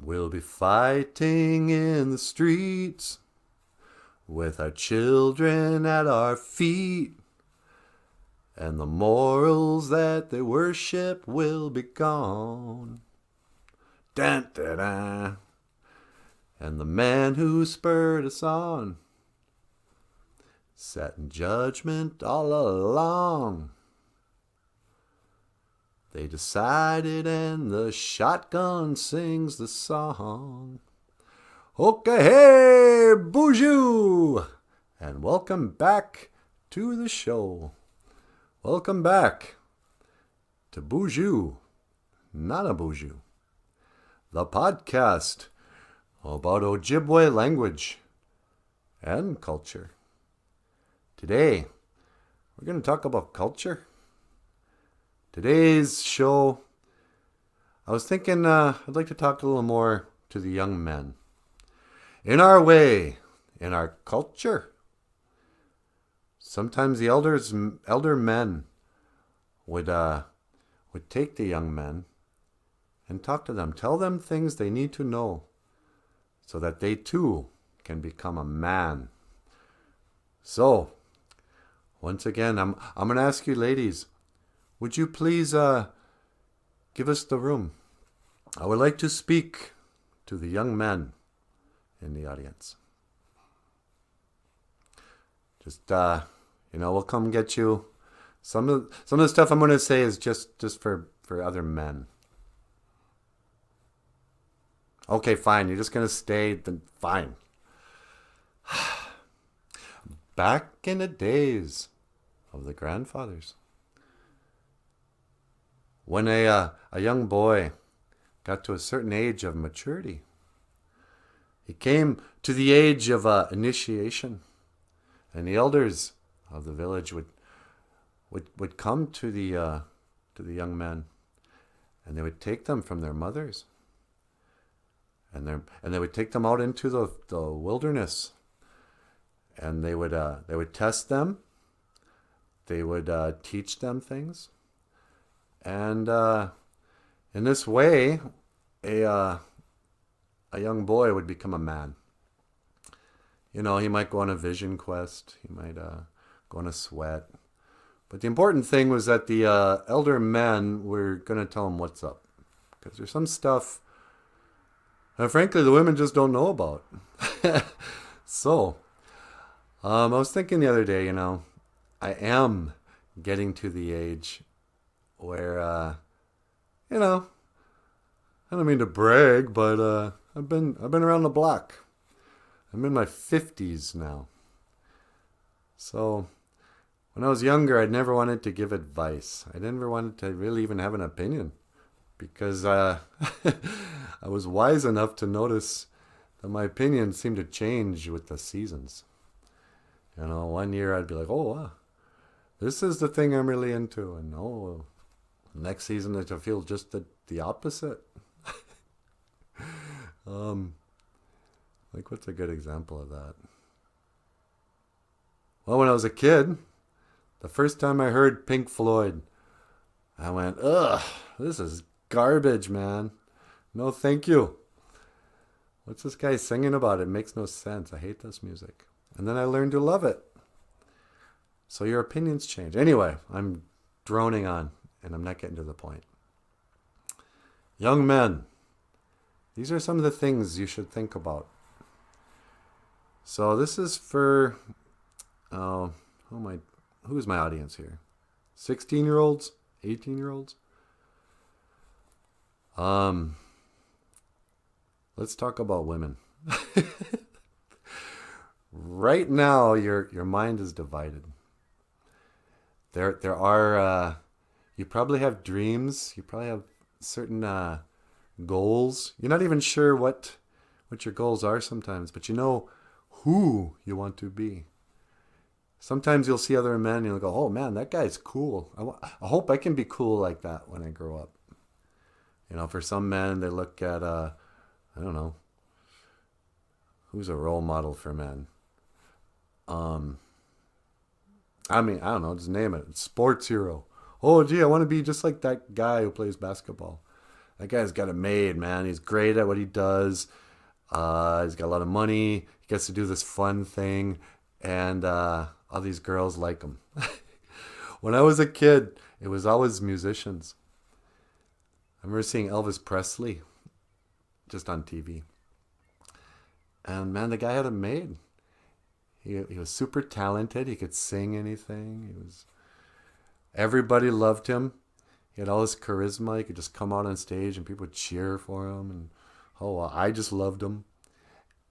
We'll be fighting in the streets with our children at our feet, and the morals that they worship will be gone. Dun, dun, dun. And the man who spurred us on sat in judgment all along. They decided and the shotgun sings the song. Okay, hey, BOOZHOO! And welcome back to the show. Welcome back to BOOZHOO, Nanaboozhoo, the podcast about OJIBWE language and culture. Today, we're going to talk about culture. Today's show, I was thinking I'd like to talk a little more to the young men. In our way, in our culture, sometimes the elder men would take the young men and talk to them, tell them things they need to know so that they too can become a man. So, once again, I'm going to ask you ladies, would you please give us the room? I would like to speak to the young men in the audience. Just, we'll come get you. Some of the stuff I'm going to say is just for other men. Okay, fine. You're just going to stay. Then fine. Back in the days of the grandfathers, when a young boy got to a certain age of maturity, he came to the age of initiation, and the elders of the village would come to the young men, and they would take them from their mothers, and they would take them out into the wilderness, and they would test them, they would teach them things. And in this way, a young boy would become a man. He might go on a vision quest. He might go on a sweat. But the important thing was that the elder men were going to tell him what's up. Because there's some stuff, frankly, the women just don't know about. So, I was thinking the other day, I am getting to the age where, I don't mean to brag, but I've been around the block. I'm in my 50s now. So when I was younger, I never wanted to give advice. I never wanted to really even have an opinion because I was wise enough to notice that my opinion seemed to change with the seasons. 1 year I'd be like, oh, wow, this is the thing I'm really into. And next season I feel just the opposite. What's a good example of that? Well, when I was a kid, the first time I heard Pink Floyd, I went, ugh, this is garbage, man. No, thank you. What's this guy singing about? It makes no sense. I hate this music. And then I learned to love it. So your opinions change. Anyway, I'm droning on, and I'm not getting to the point. Young men, these are some of the things you should think about. So this is for, who's my audience here? 16-year-olds? 18-year-olds? Let's talk about women. Right now, your mind is divided. There are, you probably have dreams. You probably have certain goals. You're not even sure what your goals are sometimes, but you know who you want to be. Sometimes you'll see other men and you'll go, oh man, that guy's cool. I hope I can be cool like that when I grow up. For some men, they look at, I don't know, who's a role model for men? I don't know, just name it. Sports hero. Oh, gee, I want to be just like that guy who plays basketball. That guy's got it made, man. He's great at what he does. He's got a lot of money. He gets to do this fun thing, and all these girls like him. When I was a kid, it was always musicians. I remember seeing Elvis Presley just on TV. And man, the guy had it made. He was super talented. He could sing anything. Everybody loved him. He had all this charisma. He could just come out on stage and people would cheer for him. And well, I just loved him.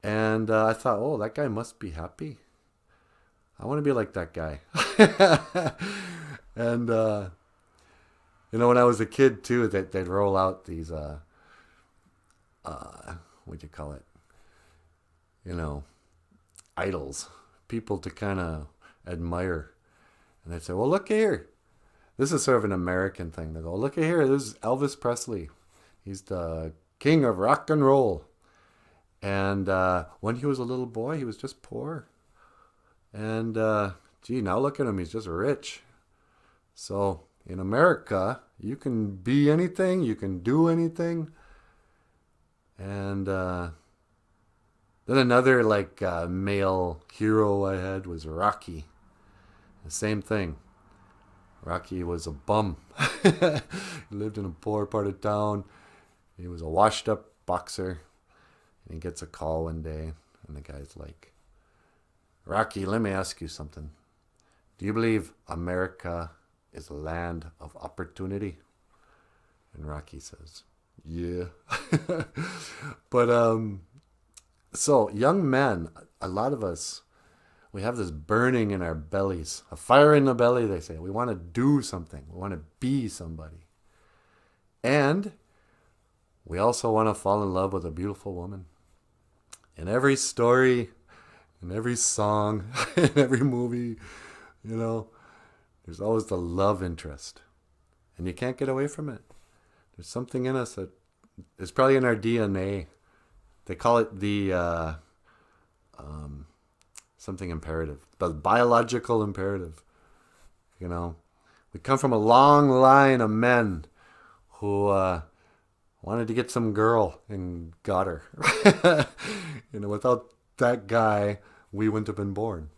And I thought, oh, that guy must be happy. I want to be like that guy. And when I was a kid too, they'd roll out these what do you call it? Idols, people to kind of admire. And they'd say, well, look here. This is sort of an American thing. They go, look at here. This is Elvis Presley. He's the king of rock and roll. And when he was a little boy, he was just poor. And now look at him. He's just rich. So in America, you can be anything. You can do anything. And then another male hero I had was Rocky. The same thing. Rocky was a bum. He lived in a poor part of town. He was a washed up boxer. And he gets a call one day. And the guy's like, Rocky, let me ask you something. Do you believe America is a land of opportunity? And Rocky says, yeah. But so young men, a lot of us, we have this burning in our bellies, a fire in the belly, they say. We want to do something. We want to be somebody. And we also want to fall in love with a beautiful woman. In every story, in every song, in every movie, there's always the love interest. And you can't get away from it. There's something in us that is probably in our DNA. They call it the something imperative, the biological imperative. We come from a long line of men who wanted to get some girl and got her. Without that guy, we wouldn't have been born.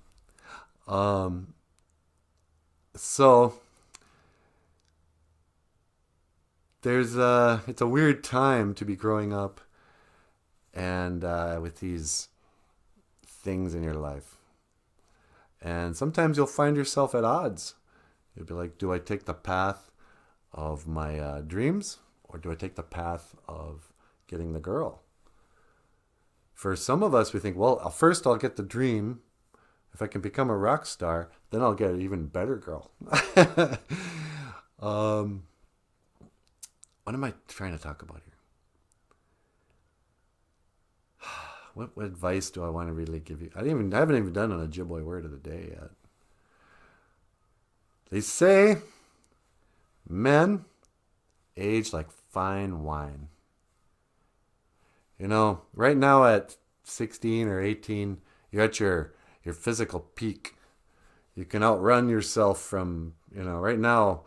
So it's a weird time to be growing up and with these things in your life. And sometimes you'll find yourself at odds. You'll be like, do I take the path of my dreams, or do I take the path of getting the girl? For some of us, we think, well, first I'll get the dream. If I can become a rock star, then I'll get an even better girl. What am I trying to talk about here? What advice do I want to really give you? I haven't even done an Ojibwe word of the day yet. They say men age like fine wine. Right now at 16 or 18, you're at your physical peak. You can outrun yourself from, right now,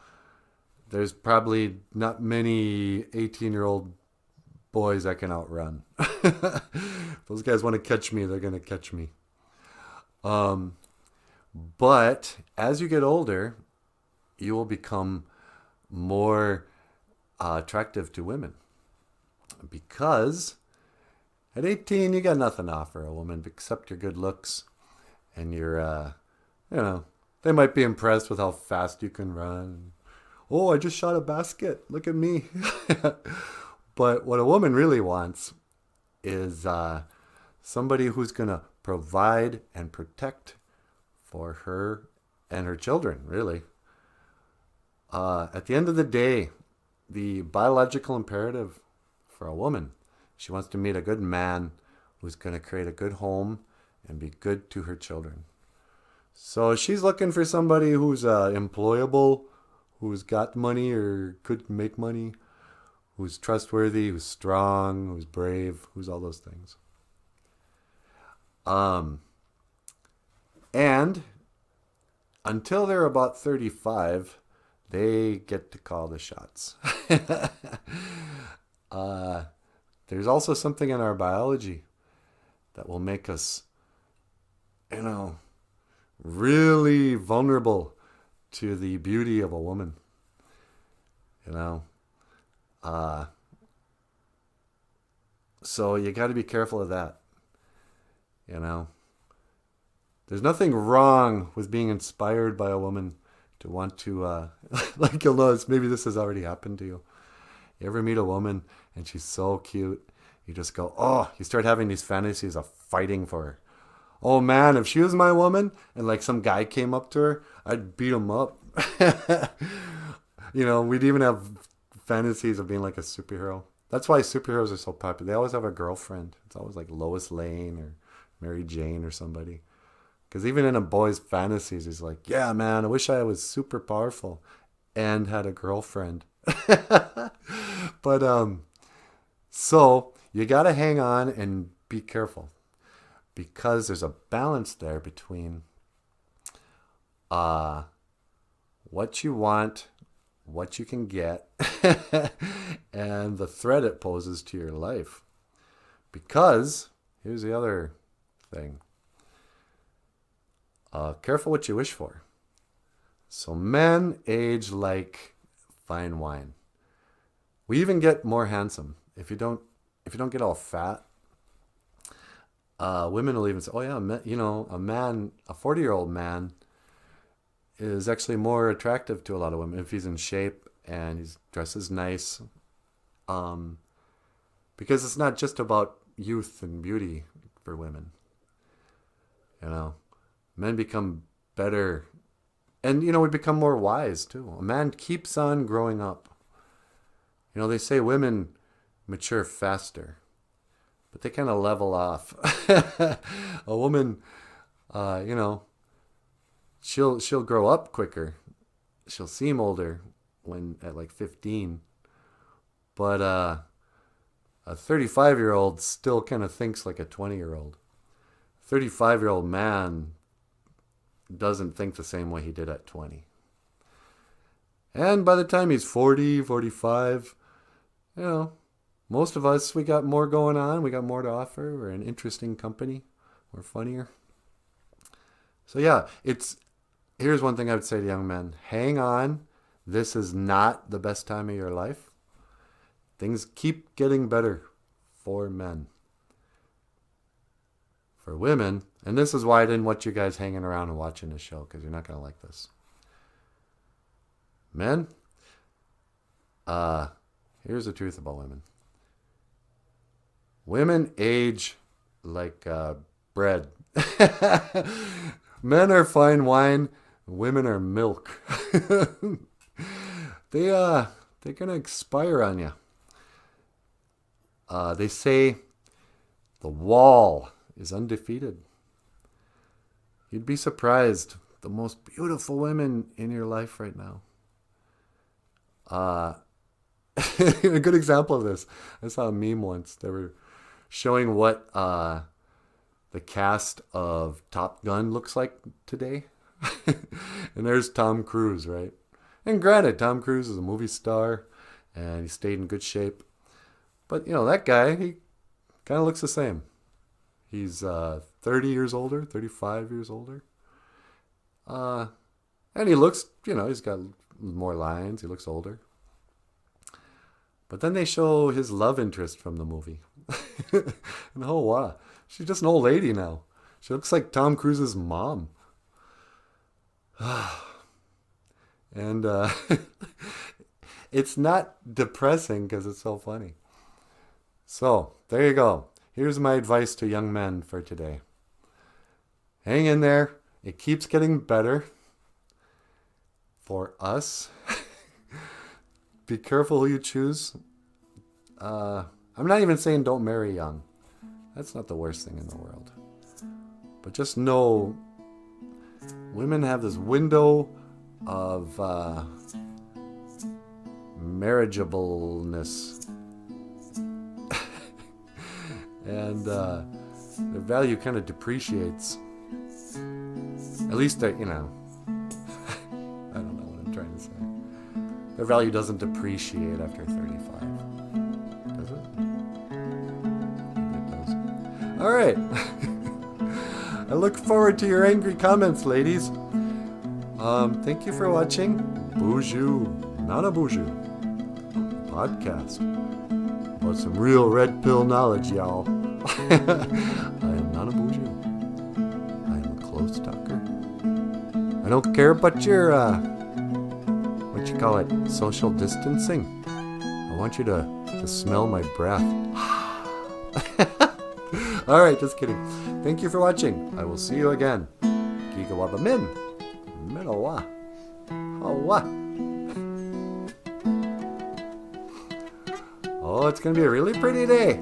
there's probably not many 18-year-old boys I can outrun. Those guys want to catch me, they're going to catch me. But as you get older, you will become more attractive to women. Because at 18, you got nothing to offer a woman except your good looks. And you're, they might be impressed with how fast you can run. Oh, I just shot a basket. Look at me. But what a woman really wants is somebody who's going to provide and protect for her and her children, really. At the end of the day, the biological imperative for a woman, she wants to meet a good man who's going to create a good home and be good to her children. So she's looking for somebody who's employable, who's got money or could make money, who's trustworthy, who's strong, who's brave, who's all those things. And until they're about 35, they get to call the shots. uh, there's also something in our biology that will make us, you know, really vulnerable to the beauty of a woman. You know, uh, so you got to be careful of that. You know, there's nothing wrong with being inspired by a woman to want to, like you'll notice, maybe this has already happened to you. You ever meet a woman and she's so cute, you just go, oh, you start having these fantasies of fighting for her. Oh man, if she was my woman and like some guy came up to her, I'd beat him up. You know, we'd even have fantasies of being like a superhero. That's why superheroes are so popular. They always have a girlfriend. It's always like Lois Lane or Mary Jane or somebody. Because even in a boy's fantasies, he's like, yeah, man, I wish I was super powerful and had a girlfriend. But so you got to hang on and be careful, because there's a balance there between what you want, what you can get, and the threat it poses to your life. Because here's the other thing. Careful what you wish for. So men age like fine wine. We even get more handsome. If you don't get all fat, women will even say, oh yeah, you know, a 40-year-old man is actually more attractive to a lot of women if he's in shape and he dresses nice. Because it's not just about youth and beauty for women. You know, men become better, and you know, we become more wise too. A man keeps on growing up. You know, they say women mature faster, but they kind of level off. A woman, you know, she'll grow up quicker. She'll seem older when at like 15, but a 35-year-old still kind of thinks like a 20-year-old. 35-year-old man doesn't think the same way he did at 20. And by the time he's 40, 45, you know, most of us, we got more going on. We got more to offer. We're an interesting company. We're funnier. So yeah, here's one thing I would say to young men. Hang on. This is not the best time of your life. Things keep getting better for men. For women, and this is why I didn't want you guys hanging around and watching the show, because you're not going to like this. Men, here's the truth about women. Women age like bread. Men are fine wine, women are milk. They're going to expire on you. They say the wall is undefeated. You'd be surprised. The most beautiful women in your life right now. A good example of this, I saw a meme once. They were showing what the cast of Top Gun looks like today. And there's Tom Cruise, right? And granted, Tom Cruise is a movie star and he stayed in good shape. But, you know, that guy, he kind of looks the same. He's 30 years older, 35 years older. And he looks, you know, he's got more lines. He looks older. But then they show his love interest from the movie. And oh, wow. She's just an old lady now. She looks like Tom Cruise's mom. And it's not depressing because it's so funny. So, there you go. Here's my advice to young men for today. Hang in there. It keeps getting better for us. Be careful who you choose. I'm not even saying don't marry young. That's not the worst thing in the world. But just know women have this window of marriageableness. And their value kind of depreciates. At least, you know, I don't know what I'm trying to say. Their value doesn't depreciate after 35. All right. I look forward to your angry comments, ladies. Thank you for watching BOOZHOO, Nanaboozhoo podcast. About some real red pill knowledge, y'all. I am Nanaboozhoo. I am a close talker. I don't care about your, what you call it, social distancing. I want you to smell my breath. All right, just kidding. Thank you for watching. I will see you again. GOFUNDME. Menawa. Hawa. Oh, it's going to be a really pretty day.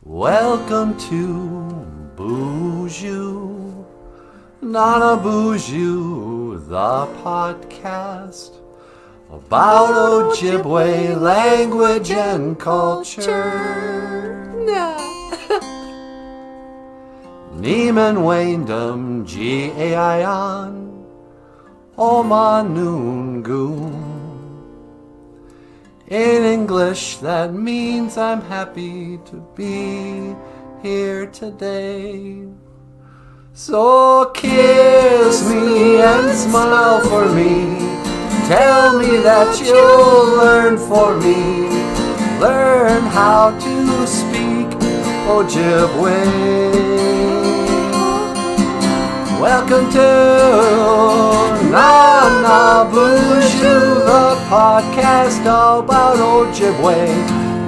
Welcome to BOOZHOO, Nanaboozhoo, the podcast about Ojibwe language and culture. Neeman Waindam G-A-I-On Omanoongoon. In English that means I'm happy to be here today. So kiss me and smile for me. Tell me that you'll learn for me. Learn how to speak Ojibwe. Welcome to Nanaboozhoo, the podcast about Ojibwe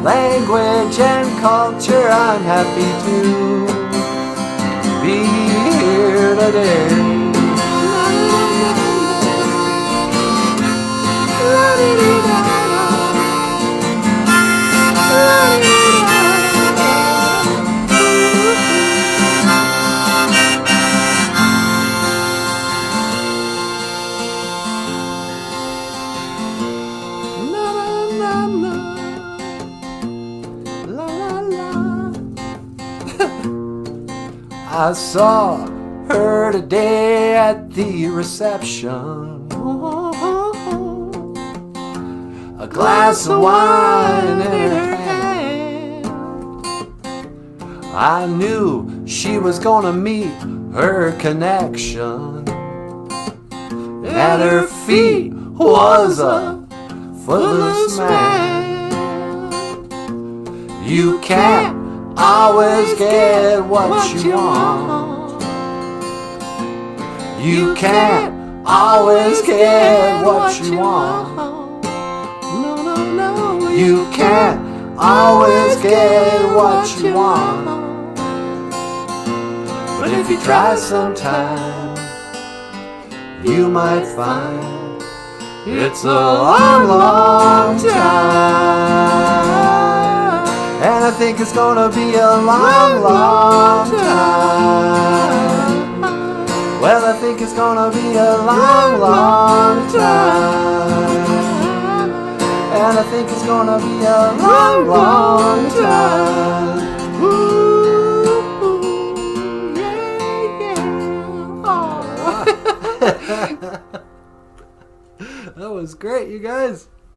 language and culture. I'm happy to be here today. I saw her today at the reception. A glass of wine in her hand. I knew she was gonna meet her connection. At her feet was a footloose man. You can't always get what you want. You can't always get what you want. You can't always get what you want. But if you try sometime, you might find it's a long, long time. And I think it's gonna be a long, long time. Well, I think it's gonna be a long, long time. And I think it's gonna be a long, long time. Ooh, yeah, yeah. Oh. That was great, you guys.